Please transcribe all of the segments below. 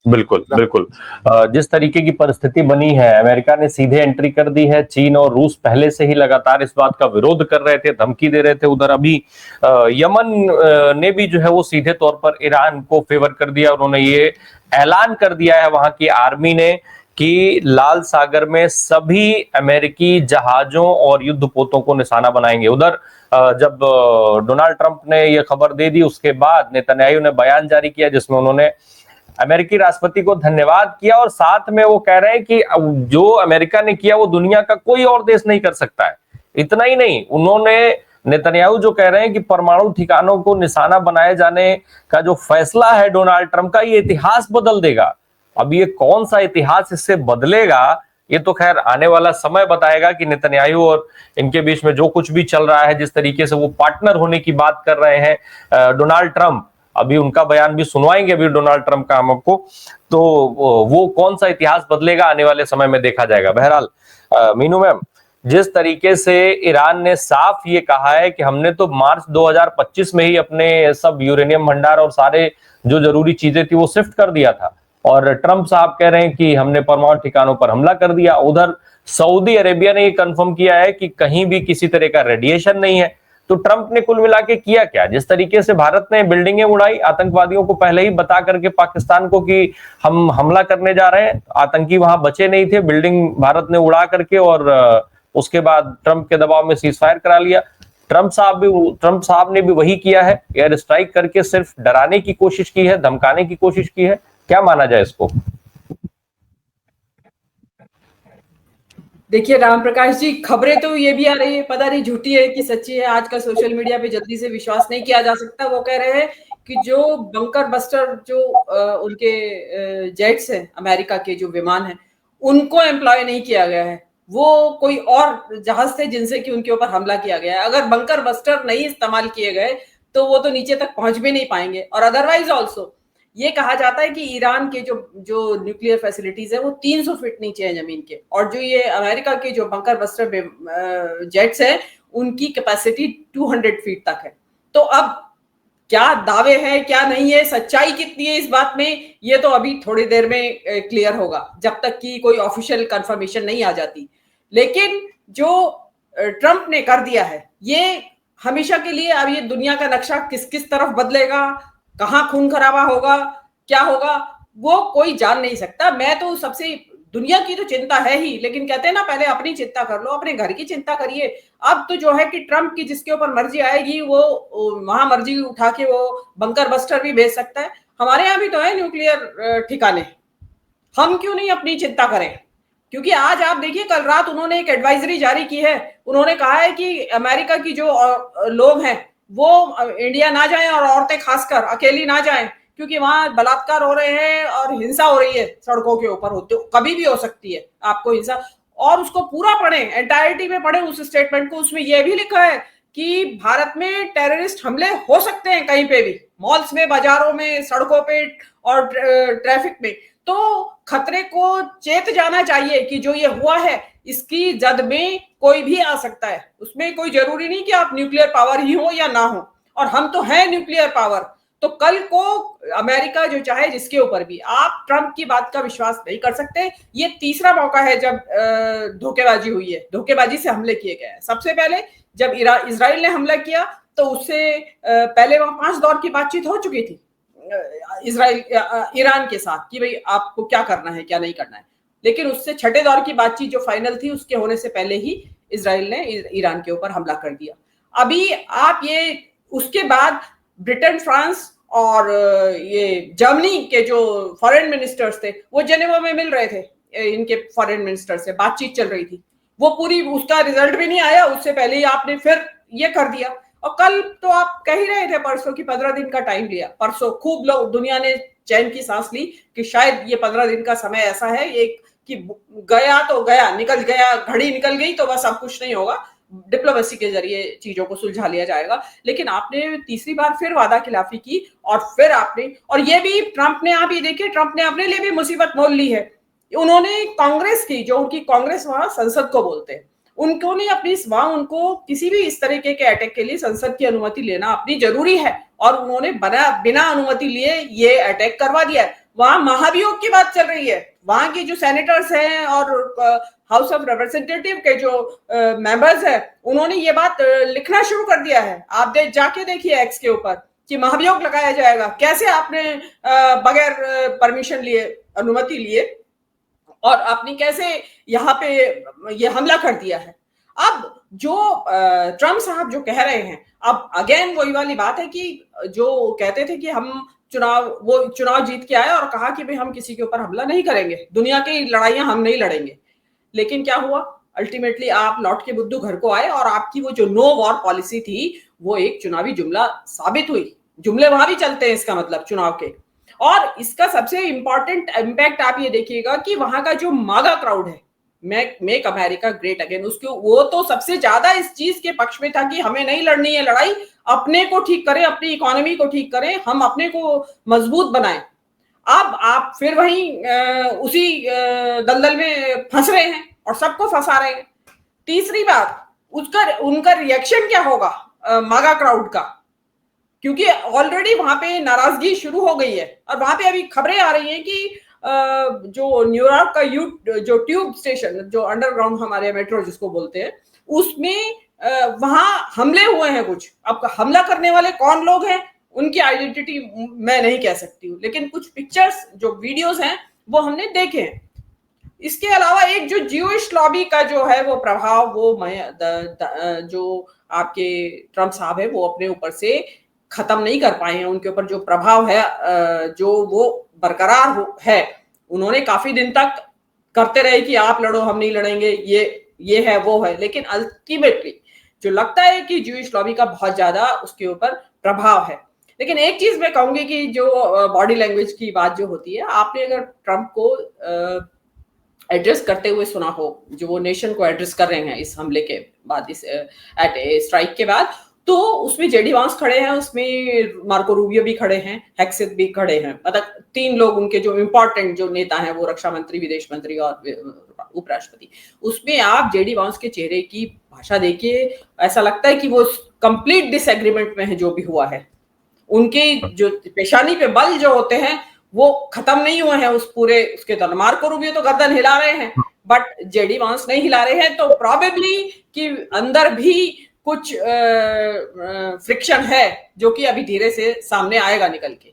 बिल्कुल बिल्कुल। जिस तरीके की परिस्थिति बनी है, अमेरिका ने सीधे एंट्री कर दी है। चीन और रूस पहले से ही लगातार इस बात का विरोध कर रहे थे, धमकी दे रहे थे। उधर अभी यमन ने भी जो है वो सीधे तौर पर ईरान को फेवर कर दिया। उन्होंने ये ऐलान कर दिया है वहां की आर्मी ने कि लाल सागर में सभी अमेरिकी जहाजों और युद्धपोतों को निशाना बनाएंगे। उधर जब डोनाल्ड ट्रंप ने यह खबर दे दी, उसके बाद नेतन्याहू ने बयान जारी किया जिसमें उन्होंने अमेरिकी राष्ट्रपति को धन्यवाद किया और साथ में वो कह रहे हैं कि जो अमेरिका ने किया वो दुनिया का कोई और देश नहीं कर सकता है। इतना ही नहीं, उन्होंने नेतन्याहू जो कह रहे हैं कि परमाणु ठिकानों को निशाना बनाए जाने का जो फैसला है डोनाल्ड ट्रंप का, ये इतिहास बदल देगा। अब ये कौन सा इतिहास इससे बदलेगा, ये तो खैर आने वाला समय बताएगा कि नेतन्याहू और इनके बीच में जो कुछ भी चल रहा है, जिस तरीके से वो पार्टनर होने की बात कर रहे हैं डोनाल्ड ट्रंप, अभी उनका बयान भी सुनवाएंगे अभी डोनाल्ड ट्रंप का हम आपको, तो वो कौन सा इतिहास बदलेगा आने वाले समय में देखा जाएगा। बहरहाल मीनू मैम, जिस तरीके से ईरान ने साफ ये कहा है कि हमने तो मार्च 2025 में ही अपने सब यूरेनियम भंडार और सारे जो जरूरी चीजें थी वो शिफ्ट कर दिया था, और ट्रंप साहब कह रहे हैं कि हमने परमाणु ठिकानों पर हमला कर दिया। उधर सऊदी अरेबिया ने ये कंफर्म किया है कि कहीं भी किसी तरह का रेडिएशन नहीं है। तो ट्रंप ने कुल मिला के किया क्या? जिस तरीके से भारत ने बिल्डिंगें उड़ाई, आतंकवादियों को पहले ही बता करके पाकिस्तान को कि हम हमला करने जा रहे हैं, आतंकी वहां बचे नहीं थे, बिल्डिंग भारत ने उड़ा करके, और उसके बाद ट्रंप के दबाव में सीज फायर करा लिया। ट्रंप साहब ने भी वही किया है, एयर स्ट्राइक करके सिर्फ डराने की कोशिश की है, धमकाने की कोशिश की है। क्या माना जाए इसको? देखिए राम प्रकाश जी, खबरें तो ये भी आ रही है, पता नहीं झूठी है कि सच्ची है। आजकल सोशल मीडिया पे जल्दी से विश्वास नहीं किया जा सकता। वो कह रहे हैं कि जो बंकर बस्टर जो उनके जेट्स हैं, अमेरिका के जो विमान हैं, उनको एम्प्लॉय नहीं किया गया है। वो कोई और जहाज थे जिनसे कि उनके ऊपर हमला किया गया है। अगर बंकर बस्टर नहीं इस्तेमाल किए गए तो वो तो नीचे तक पहुंच भी नहीं पाएंगे। और अदरवाइज ऑल्सो ये कहा जाता है कि ईरान के जो जो न्यूक्लियर फैसिलिटीज है वो 300 फीट नीचे है जमीन के, और जो ये अमेरिका के जो बंकर बस्टर जेट्स है उनकी कैपेसिटी 200 फीट तक है। तो अब क्या दावे हैं, क्या नहीं है, सच्चाई कितनी है इस बात में, ये तो अभी थोड़ी देर में क्लियर होगा, जब तक कि कोई ऑफिशियल कंफर्मेशन नहीं आ जाती। लेकिन जो ट्रंप ने कर दिया है, ये हमेशा के लिए अब ये दुनिया का नक्शा किस किस तरफ बदलेगा, कहां खून खराबा होगा, क्या होगा, वो कोई जान नहीं सकता। मैं तो सबसे, दुनिया की तो चिंता है ही, लेकिन कहते हैं ना पहले अपनी चिंता कर लो, अपने घर की चिंता करिए। अब तो जो है कि ट्रंप की जिसके ऊपर मर्जी आएगी वो वहां मर्जी उठा के वो बंकर बस्टर भी भेज सकता है। हमारे यहाँ भी तो है न्यूक्लियर ठिकाने, हम क्यों नहीं अपनी चिंता करें? क्योंकि आज आप देखिए, कल रात उन्होंने एक एडवाइजरी जारी की है। उन्होंने कहा है कि अमेरिका की जो लोग हैं वो इंडिया ना जाएं, और औरतें खासकर अकेली ना जाएं, क्योंकि वहां बलात्कार हो रहे हैं और हिंसा हो रही है, सड़कों के ऊपर होते कभी भी हो सकती है आपको हिंसा। और उसको पूरा पढ़े, एंटायरिटी में पढ़े उस स्टेटमेंट को, उसमें यह भी लिखा है कि भारत में टेररिस्ट हमले हो सकते हैं कहीं पे भी, मॉल्स में, बाजारों में, सड़कों पे और ट्रैफिक में। तो खतरे को चेत जाना चाहिए कि जो ये हुआ है इसकी जद में कोई भी आ सकता है। उसमें कोई जरूरी नहीं कि आप न्यूक्लियर पावर ही हो या ना हो, और हम तो हैं न्यूक्लियर पावर। तो कल को अमेरिका जो चाहे जिसके ऊपर भी, आप ट्रंप की बात का विश्वास नहीं कर सकते। ये तीसरा मौका है जब धोखेबाजी हुई है, धोखेबाजी से हमले किए गए हैं। सबसे पहले जब इजराइल ने हमला किया तो उससे पहले वहां 5 दौर की बातचीत हो चुकी थी ईरान के साथ कि भाई आपको क्या करना है, क्या नहीं करना है। लेकिन उससे 6ठे दौर की बातचीत जो फाइनल थी, उसके होने से पहले ही इजराइल ने ईरान के ऊपर हमला कर दिया। अभी आप ये, उसके बाद ब्रिटेन, फ्रांस और ये जर्मनी के जो फॉरेन मिनिस्टर्स थे वो जेनेवा में मिल रहे थे, इनके फॉरेन मिनिस्टर से बातचीत चल रही थी। वो पूरी, उसका रिजल्ट भी नहीं आया, उससे पहले ही आपने फिर ये कर दिया। और कल तो आप कह ही रहे थे परसों की 15 दिन का टाइम लिया, परसों खूब लोग, दुनिया ने चैन की सांस ली कि शायद ये 15 दिन का समय ऐसा है एक कि गया तो गया, निकल गया, घड़ी निकल गई तो बस अब कुछ नहीं होगा, डिप्लोमेसी के जरिए चीजों को सुलझा लिया जाएगा। लेकिन आपने तीसरी बार फिर वादा खिलाफी की, और फिर आपने, और ये भी ट्रंप ने, आप ये देखिए, ट्रंप ने अपने लिए भी मुसीबत मोल ली है। उन्होंने कांग्रेस की, जो उनकी कांग्रेस वहां संसद को बोलते हैं, उनको नहीं अपनी, वहां उनको किसी भी इस तरीके के अटैक के लिए संसद की अनुमति लेना अपनी जरूरी है, और उन्होंने बिना अनुमति लिए ये अटैक करवा दिया है। वहां महाभियोग की बात चल रही है। वहां के जो सेनेटर्स हैं और हाउस ऑफ रिप्रेजेंटेटिव के जो मेंबर्स हैं, उन्होंने ये बात लिखना शुरू कर दिया है। आप जाके देखिए एक्स के ऊपर कि महाभियोग लगाया जाएगा। कैसे आपने बगैर परमिशन लिए, अनुमति लिए, और आपने कैसे यहाँ पे ये हमला कर दिया है। अब जो ट्रम्प साहब जो कह रहे हैं, अब अगेन वही वाली बात है कि जो कहते थे कि हम चुनाव जीत के आए और कहा कि भाई हम किसी के ऊपर हमला नहीं करेंगे, दुनिया की लड़ाइयां हम नहीं लड़ेंगे। लेकिन क्या हुआ? अल्टीमेटली आप लौट के बुद्धू घर को आए और आपकी वो जो नो वॉर पॉलिसी थी वो एक चुनावी जुमला साबित हुई। जुमले वहां भी चलते हैं, इसका मतलब चुनाव के। और इसका सबसे इंपॉर्टेंट इंपैक्ट आप ये देखिएगा कि वहां का जो मागा क्राउड है, मेक अमेरिका ग्रेट अगेन, उसको वो तो सबसे ज्यादा इस चीज के पक्ष में था कि हमें नहीं लड़नी है लड़ाई, अपने को ठीक करें, अपनी इकोनॉमी को ठीक करें, हम अपने को मजबूत बनाएं। अब आप फिर वहीं उसी दलदल में फंस रहे हैं और सबको फंसा रहे हैं। तीसरी बात, उनका रिएक्शन क्या होगा मागा क्राउड का, क्योंकि ऑलरेडी वहां पे नाराजगी शुरू हो गई है। और वहां पे अभी खबरें आ रही हैं कि जो न्यूयॉर्क का जो ट्यूब स्टेशन, जो अंडरग्राउंड हमारे मेट्रो जिसको बोलते हैं, उसमें वहां हमले हुए हैं कुछ। अब हमला करने वाले कौन लोग हैं, उनकी आइडेंटिटी मैं नहीं कह सकती हूँ, लेकिन कुछ पिक्चर्स, जो वीडियोस हैं, वो हमने देखे हैं। इसके अलावा एक जो ज्यूइश लॉबी का जो है वो प्रभाव, वो जो आपके ट्रम्प साहब है वो अपने ऊपर से खत्म नहीं कर पाए हैं। उनके ऊपर जो प्रभाव है जो वो बरकरार है। उन्होंने काफी दिन तक करते रहे कि आप लड़ो, हम नहीं लड़ेंगे, ये है वो है, लेकिन अल्टीमेटली जो लगता है कि ज्यूइश लॉबी का बहुत ज्यादा उसके ऊपर प्रभाव है। लेकिन एक चीज मैं कहूंगी कि जो बॉडी लैंग्वेज की बात जो होती है, आपने अगर ट्रम्प को एड्रेस करते हुए सुना हो, जो वो नेशन को एड्रेस कर रहे हैं इस हमले के बाद, इस स्ट्राइक के बाद, तो उसमें जेडी वांस खड़े हैं, उसमें मार्को रूबियो भी खड़े हैं, हेक्सेथ भी खड़े हैं। मतलब 3 लोग उनके जो इंपॉर्टेंट जो नेता हैं, वो रक्षा मंत्री, विदेश मंत्री और उपराष्ट्रपति। उसमें आप जेडी वांस के चेहरे की भाषा देखिए, ऐसा लगता है कि वो कंप्लीट डिसएग्रीमेंट में है जो भी हुआ है। उनके जो पेशानी पे बल जो होते हैं वो खत्म नहीं हुए हैं उस पूरे उसके दौरान। मार्को रूबियो तो गर्दन हिला रहे हैं, बट जेडी वांस नहीं हिला रहे हैं। तो प्रोबेबली कि अंदर भी कुछ फ्रिक्शन है जो कि अभी धीरे से सामने आएगा निकल के।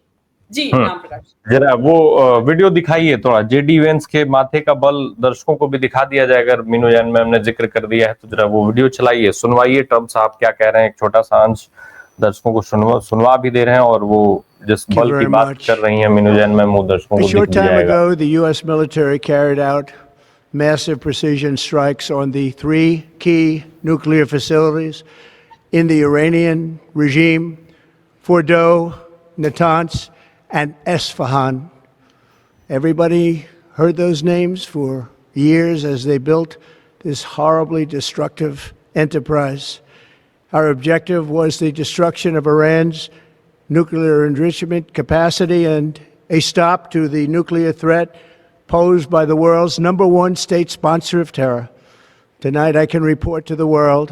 जी राम प्रकाश, जरा वो वीडियो दिखाइए थोड़ा, जेडी वेंस के माथे का बल दर्शकों को भी दिखा दिया जाए। अगर मीनू जैन मैम ने जिक्र कर दिया है तो जरा वो वीडियो चलाइए, सुनवाइए ट्रम्प साहब क्या कह रहे हैं। एक छोटा सा अंश दर्शकों को सुनवा भी दे रहे हैं, और वो जिस बल की बात कर रही हैं मीनू जैन मैम, वो दर्शकों को दिख जाएगा। A short time ago, the U.S. military carried out massive precision strikes on the 3 key nuclear facilities in the Iranian regime: Fordo, Natanz, and Esfahan. Everybody heard those names for years as they built this horribly destructive enterprise. Our objective was the destruction of Iran's nuclear enrichment capacity and a stop to the nuclear threat posed by the world's #1 state sponsor of terror. Tonight, I can report to the world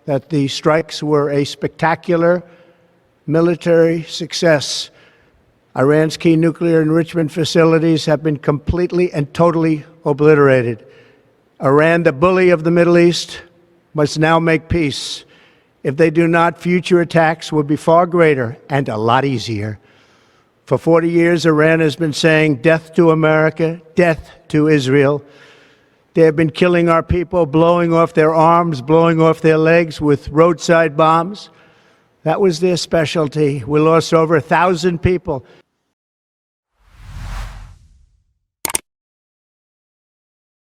that the strikes were a spectacular military success. Iran's key nuclear enrichment facilities have been completely and totally obliterated. Iran, the bully of the Middle East, must now make peace. If they do not, future attacks will be far greater and a lot easier. For 40 years, Iran has been saying death to America, death to Israel. They have been killing our people, blowing off their arms, blowing off their legs with roadside bombs. That was their specialty. We lost over 1,000 people.